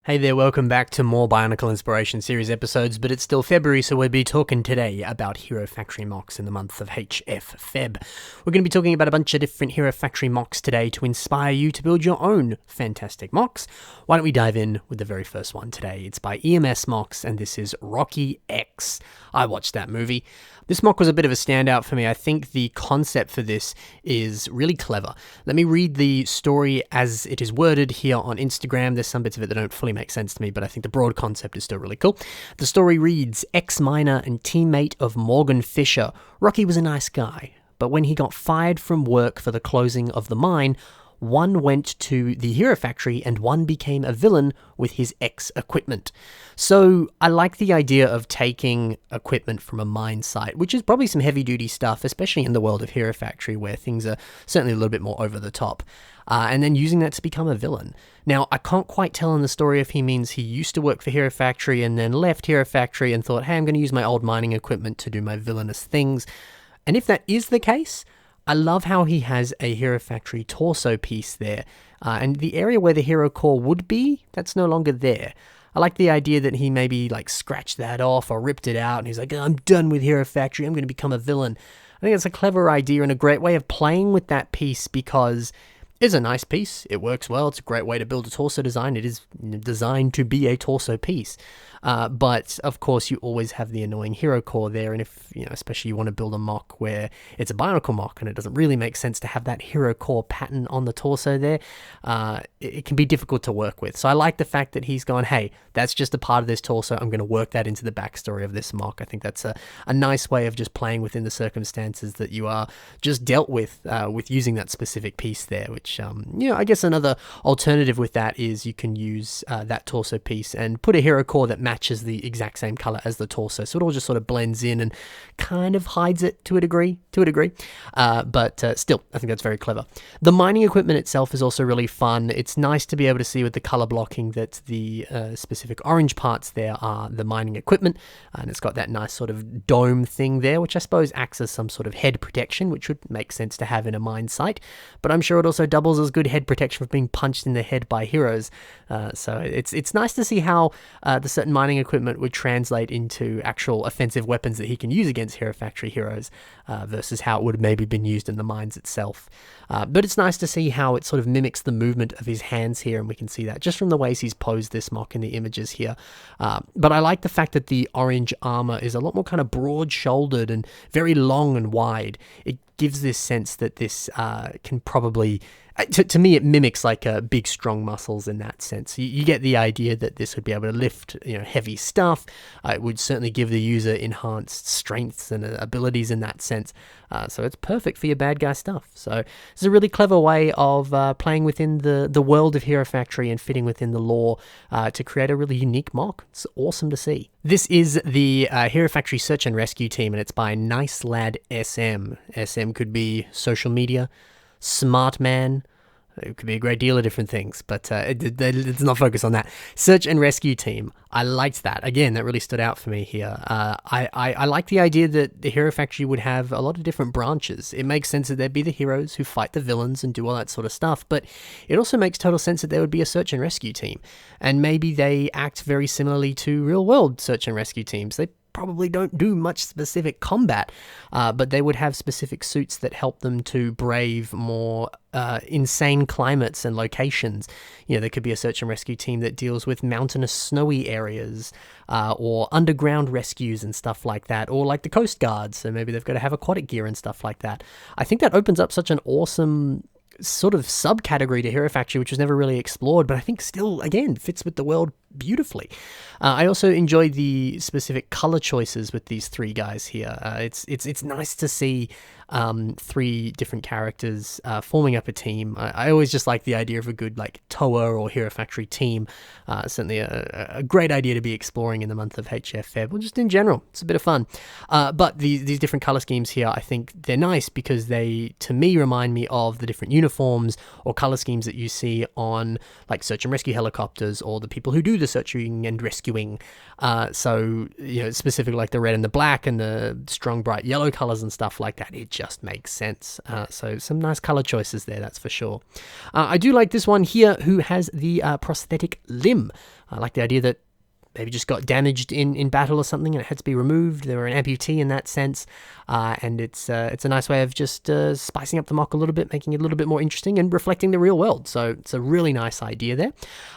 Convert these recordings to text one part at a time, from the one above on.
Hey there, welcome back to more Bionicle Inspiration series episodes, but it's still February, so we'll be talking today about Hero Factory mocks in the month of HF Feb. We're going to be talking about a bunch of different Hero Factory mocks today to inspire you to build your own fantastic mocks. Why don't we dive in with the very first one today? It's by EMS Mocks, and this is Rocky X. I watched that movie. This mock was a bit of a standout for me. I think the concept for this is really clever. Let me read the story as it is worded here on Instagram. There's some bits of it that don't fully make sense to me, but I think the broad concept is still really cool. The story reads, ex-miner and teammate of Morgan Fisher, Rocky was a nice guy, but when he got fired from work for the closing of the mine, one went to the Hero Factory and one became a villain with his ex-equipment. So I like the idea of taking equipment from a mine site, which is probably some heavy-duty stuff, especially in the world of Hero Factory, where things are certainly a little bit more over the top, and then using that to become a villain. Now, I can't quite tell in the story if he means he used to work for Hero Factory and then left Hero Factory and thought, hey, I'm going to use my old mining equipment to do my villainous things. And if that is the case, I love how he has a Hero Factory torso piece there, and the area where the hero core would be, that's no longer there. I like the idea that he maybe like scratched that off or ripped it out, and he's like, I'm done with Hero Factory, I'm going to become a villain. I think it's a clever idea and a great way of playing with that piece because it's a nice piece, it works well, it's a great way to build a torso design, it is designed to be a torso piece. But of course you always have the annoying hero core there, and if, especially you want to build a mock where it's a Bionicle mock and it doesn't really make sense to have that hero core pattern on the torso there, it can be difficult to work with. So I like the fact that he's gone, hey, that's just a part of this torso, I'm going to work that into the backstory of this mock. I think that's a nice way of just playing within the circumstances that you are just dealt with using that specific piece there, which, I guess another alternative with that is you can use that torso piece and put a hero core that matches the exact same color as the torso, so it all just sort of blends in and kind of hides it to a degree. But still, I think that's very clever. The mining equipment itself is also really fun. It's nice to be able to see with the color blocking that the specific orange parts there are the mining equipment, and it's got that nice sort of dome thing there, which I suppose acts as some sort of head protection, which would make sense to have in a mine site, but I'm sure it also doubles as good head protection for being punched in the head by heroes. So it's nice to see how the certain mining equipment would translate into actual offensive weapons that he can use against Hero Factory heroes, versus how it would have maybe been used in the mines itself. But it's nice to see how it sort of mimics the movement of his hands here, and we can see that just from the ways he's posed this mock in the images here. But I like the fact that the orange armor is a lot more kind of broad-shouldered and very long and wide. It gives this sense that this can probably... To me, it mimics like big, strong muscles in that sense. You get the idea that this would be able to lift, heavy stuff. It would certainly give the user enhanced strengths and abilities in that sense. So it's perfect for your bad guy stuff. So it's a really clever way of playing within the world of Hero Factory and fitting within the lore to create a really unique mock. It's awesome to see. This is the Hero Factory Search and Rescue Team, and it's by Nice Lad SM. SM could be social media, smart man. It could be a great deal of different things, but it's not focused on that. Search and Rescue Team. I liked that. Again, that really stood out for me here. I like the idea that the Hero Factory would have a lot of different branches. It makes sense that there'd be the heroes who fight the villains and do all that sort of stuff, but it also makes total sense that there would be a Search and Rescue Team. And maybe they act very similarly to real-world Search and Rescue Teams. They probably don't do much specific combat, but they would have specific suits that help them to brave more insane climates and locations. There could be a search and rescue team that deals with mountainous, snowy areas, or underground rescues and stuff like that, or like the Coast Guard, so maybe they've got to have aquatic gear and stuff like that. I think that opens up such an awesome sort of subcategory to Hero Factory, which was never really explored, but I think still, again, fits with the world beautifully. I also enjoy the specific color choices with these three guys here. It's nice to see three different characters forming up a team. I always just like the idea of a good like Toa or Hero Factory team. Certainly a great idea to be exploring in the month of HF Feb, well, just in general. It's a bit of fun. But these different color schemes here, I think they're nice because they, to me, remind me of the different uniforms uniforms or color schemes that you see on like search and rescue helicopters or the people who do the searching and rescuing. So, specifically like the red and the black and the strong bright yellow colors and stuff like that, it just makes sense. So some nice color choices there, that's for sure. I do like this one here who has the prosthetic limb. I like the idea that maybe just got damaged in battle or something and it had to be removed. They were an amputee in that sense. And it's a nice way of just spicing up the mock a little bit, making it a little bit more interesting and reflecting the real world. So it's a really nice idea there.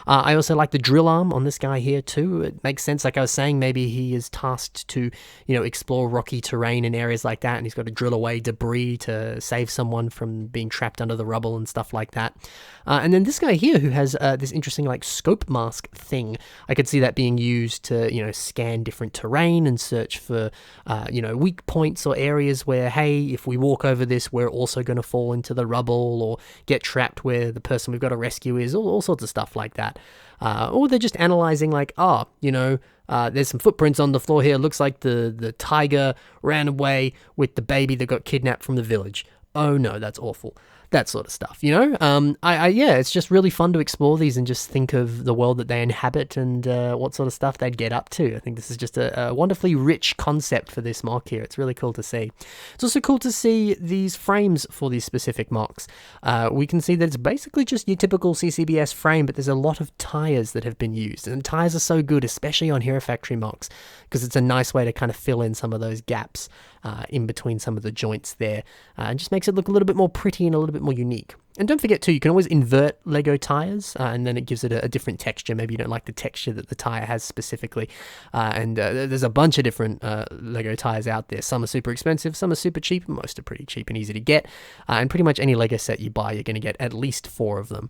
I also like the drill arm on this guy here too. It makes sense, like I was saying, maybe he is tasked to, explore rocky terrain in areas like that, and he's got to drill away debris to save someone from being trapped under the rubble and stuff like that. And then this guy here who has this interesting like scope mask thing. I could see that being used to, scan different terrain and search for, weak points or areas where, hey, if we walk over this, we're also going to fall into the rubble or get trapped where the person we've got to rescue is, all sorts of stuff like that. Or they're just analyzing like, there's some footprints on the floor here. Looks like the tiger ran away with the baby that got kidnapped from the village. Oh no, that's awful. That sort of stuff, it's just really fun to explore these and just think of the world that they inhabit and what sort of stuff they'd get up to. I think this is just a wonderfully rich concept for this mock here. It's really cool to see. It's also cool to see these frames for these specific mocks. We can see that it's basically just your typical CCBS frame, but there's a lot of tires that have been used. And tires are so good, especially on Hero Factory mocks, because it's a nice way to kind of fill in some of those gaps in between some of the joints there. And just makes it look a little bit more pretty and a little bit more unique. And don't forget too, you can always invert Lego tires, and then it gives it a different texture. Maybe you don't like the texture that the tire has specifically. There's a bunch of different Lego tires out there. Some are super expensive, some are super cheap, most are pretty cheap and easy to get. And pretty much any Lego set you buy, you're going to get at least 4 of them.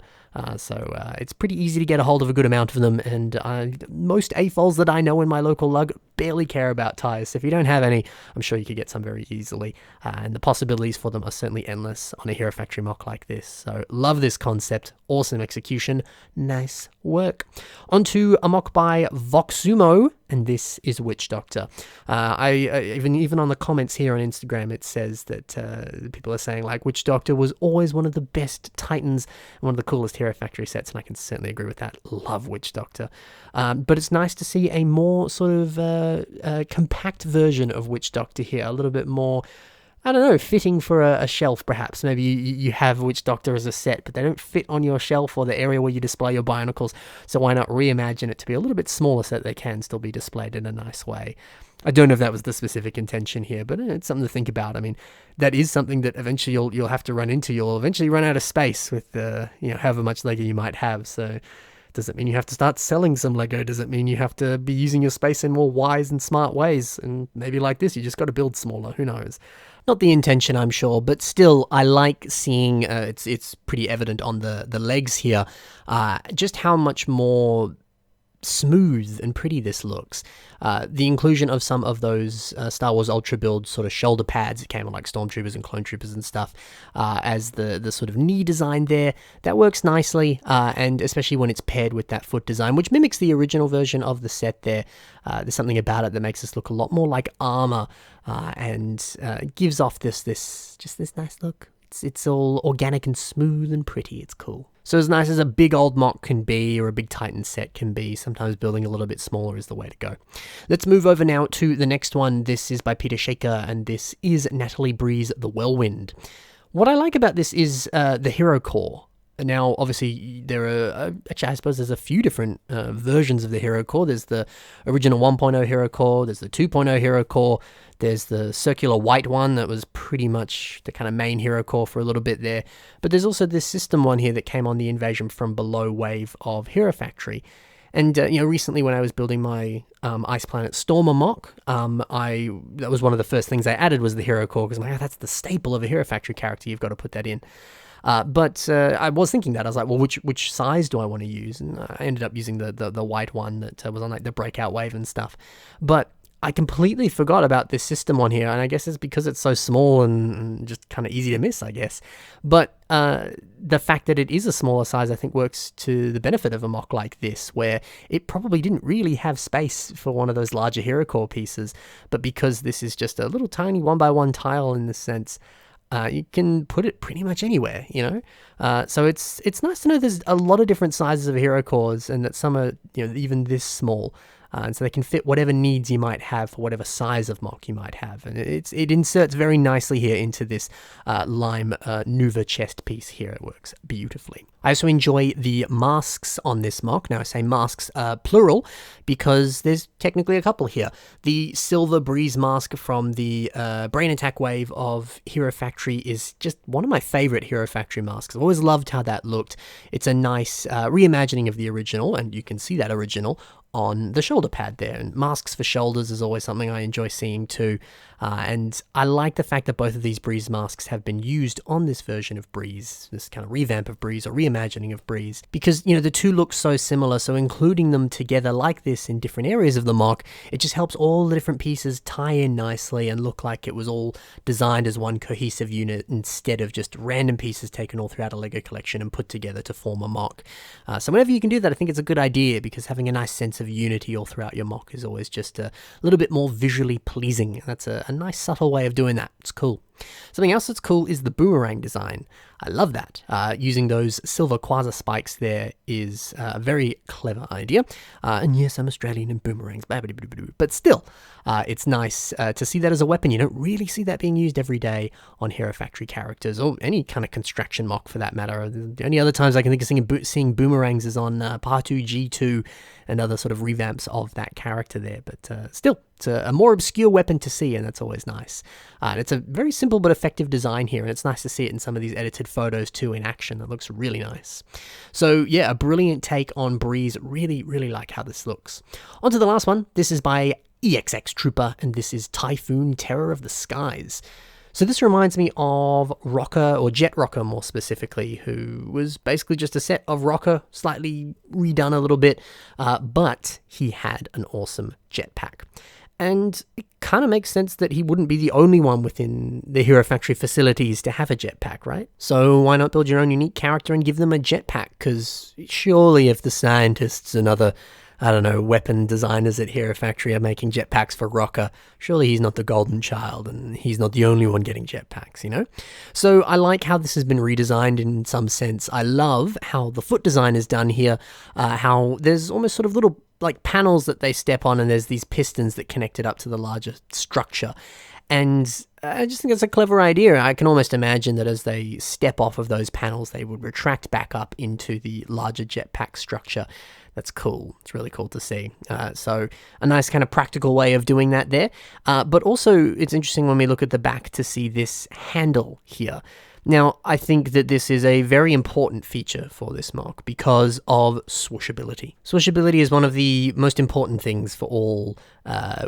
So it's pretty easy to get a hold of a good amount of them. And most AFOLs that I know in my local lug barely care about tires. So if you don't have any, I'm sure you could get some very easily. And the possibilities for them are certainly endless on a Hero Factory mock like this. So love this concept. Awesome execution. Nice work. Onto a mock by Voxumo, and this is Witch Doctor. Even on the comments here on Instagram, it says that people are saying like Witch Doctor was always one of the best Titans and one of the coolest Hero Factory sets, and I can certainly agree with that. Love Witch Doctor. But it's nice to see a more sort of compact version of Witch Doctor here, a little bit more, I don't know, fitting for a shelf perhaps. Maybe you have Witch Doctor as a set, but they don't fit on your shelf or the area where you display your Bionicles, so why not reimagine it to be a little bit smaller so that they can still be displayed in a nice way. I don't know if that was the specific intention here, but it's something to think about. I mean, that is something that eventually you'll have to run into. You'll eventually run out of space with however much Lego you might have, so does it mean you have to start selling some Lego? Does it mean you have to be using your space in more wise and smart ways? And maybe like this, you just got to build smaller. Who knows? Not the intention, I'm sure, but still, I like seeing, it's pretty evident on the legs here, just how much more smooth and pretty this looks. The inclusion of some of those Star Wars Ultra Build sort of shoulder pads, it came on like Stormtroopers and Clone Troopers and stuff, as the sort of knee design there, that works nicely, and especially when it's paired with that foot design, which mimics the original version of the set there. There's something about it that makes this look a lot more like armor, and gives off this nice look. It's all organic and smooth and pretty. It's cool. So as nice as a big old mock can be, or a big Titan set can be, sometimes building a little bit smaller is the way to go. Let's move over now to the next one. This is by Peter Shaker, and this is Natalie Bree's The Whirlwind. What I like about this is the hero core. Now, obviously, there are, actually, I suppose there's a few different versions of the hero core. There's the original 1.0 hero core, there's the 2.0 hero core, there's the circular white one that was pretty much the kind of main hero core for a little bit there. But there's also this system one here that came on the Invasion from Below wave of Hero Factory. And, recently when I was building my Ice Planet Stormer mock, that was one of the first things I added was the hero core, because I'm like, that's the staple of a Hero Factory character, you've got to put that in. But I was thinking that. I was like, well, which size do I want to use? And I ended up using the white one that was on like the breakout wave and stuff. But I completely forgot about this system one here, and I guess it's because it's so small and just kind of easy to miss, I guess. But the fact that it is a smaller size, I think, works to the benefit of a mock like this, where it probably didn't really have space for one of those larger hero core pieces. But because this is just a little tiny 1x1 tile in this sense, you can put it pretty much anywhere, you know? So it's nice to know there's a lot of different sizes of hero cores, and that some are, you know, even this small. And so they can fit whatever needs you might have for whatever size of mock you might have. And it inserts very nicely here into this lime Nuva chest piece here. It works beautifully. I also enjoy the masks on this mock. Now I say masks plural because there's technically a couple here. The Silver Breeze mask from the Brain Attack wave of Hero Factory is just one of my favorite Hero Factory masks. I've always loved how that looked. It's a nice reimagining of the original, and you can see that original on the shoulder pad there. And masks for shoulders is always something I enjoy seeing too. And I like the fact that both of these Breeze masks have been used on this version of Breeze, this kind of revamp of Breeze or reimagining of Breeze, because, you know, the two look so similar. So including them together like this in different areas of the mock, it just helps all the different pieces tie in nicely and look like it was all designed as one cohesive unit instead of just random pieces taken all throughout a LEGO collection and put together to form a mock. So whenever you can do that, I think it's a good idea, because having a nice sense of unity all throughout your mock is always just a little bit more visually pleasing. That's a nice subtle way of doing that. It's cool. Something else that's cool is the boomerang design. I love that. Using those silver quasar spikes there is a very clever idea. And yes, I'm Australian and boomerangs, but still, it's nice to see that as a weapon. You don't really see that being used every day on Hero Factory characters, or any kind of construction mock for that matter. The only other times I can think of seeing boomerangs is on Partu G2 and other sort of revamps of that character there. But still, it's a more obscure weapon to see, and that's always nice. And it's a very simple but effective design here, and it's nice to see it in some of these edited photos too in action. That looks really nice. So yeah, a brilliant take on Breeze. Really, really like how this looks. On to the last one. This is by EXX Trooper, and this is Typhoon Terror of the Skies. So this reminds me of Rocker, or Jet Rocker more specifically, who was basically just a set of Rocker, slightly redone a little bit, but he had an awesome jetpack. And it kind of makes sense that he wouldn't be the only one within the Hero Factory facilities to have a jetpack, right? So why not build your own unique character and give them a jetpack? Because surely if the scientists and other, I don't know, weapon designers at Hero Factory are making jetpacks for Rocker, surely he's not the golden child and he's not the only one getting jetpacks, you know? So I like how this has been redesigned in some sense. I love how the foot design is done here, how there's almost sort of little like panels that they step on, and there's these pistons that connect it up to the larger structure. And I just think it's a clever idea. I can almost imagine that as they step off of those panels, they would retract back up into the larger jetpack structure. That's cool. It's really cool to see. So a nice kind of practical way of doing that there. But also it's interesting when we look at the back to see this handle here. Now, I think that this is a very important feature for this mock because of swooshability. Swooshability is one of the most important things for all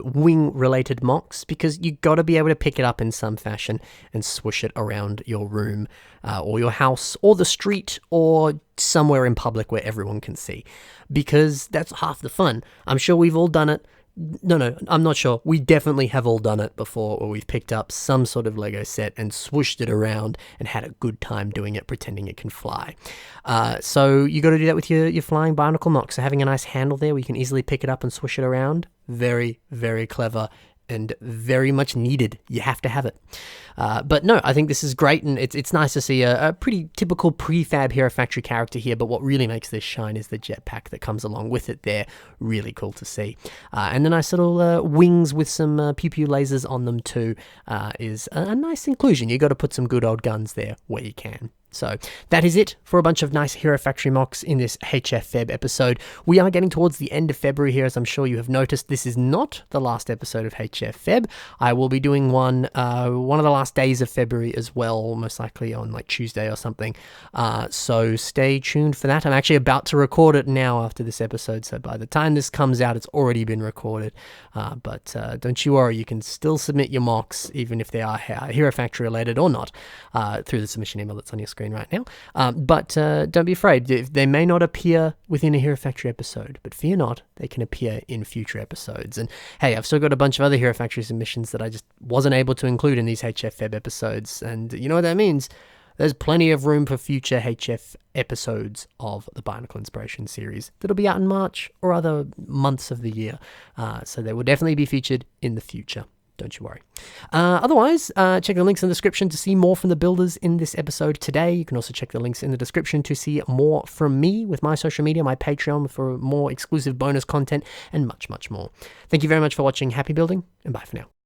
wing-related mocks, because you got to be able to pick it up in some fashion and swoosh it around your room or your house or the street or somewhere in public where everyone can see, because that's half the fun. I'm sure we've all done it. No, I'm not sure. We definitely have all done it before, where we've picked up some sort of Lego set and swooshed it around and had a good time doing it, pretending it can fly. So you got to do that with your flying Bionicle mock. So having a nice handle there where you can easily pick it up and swoosh it around, very, very clever and very much needed. You have to have it. But no, I think this is great, and it's nice to see a pretty typical prefab Hero Factory character here, but what really makes this shine is the jetpack that comes along with it there. Really cool to see. And the nice little wings with some pew-pew lasers on them too is a nice inclusion. You got to put some good old guns there where you can. So that is it for a bunch of nice Hero Factory mocks in this HF Feb episode. We are getting towards the end of February here, as I'm sure you have noticed. This is not the last episode of HF Feb. I will be doing one of the last days of February as well, most likely on like Tuesday or something. So stay tuned for that. I'm actually about to record it now after this episode, so by the time this comes out, it's already been recorded. But don't you worry, you can still submit your mocks, even if they are Hero Factory related or not, through the submission email that's on your screen right now. But don't be afraid. They may not appear within a Hero Factory episode, but fear not, they can appear in future episodes. And hey, I've still got a bunch of other Hero Factory submissions that I just wasn't able to include in these HF Feb episodes. And you know what that means? There's plenty of room for future HF episodes of the Bionicle Inspiration series that'll be out in March or other months of the year. So they will definitely be featured in the future. Don't you worry. Otherwise, check the links in the description to see more from the builders in this episode today. You can also check the links in the description to see more from me with my social media, my Patreon for more exclusive bonus content, and much, much more. Thank you very much for watching. Happy building, and bye for now.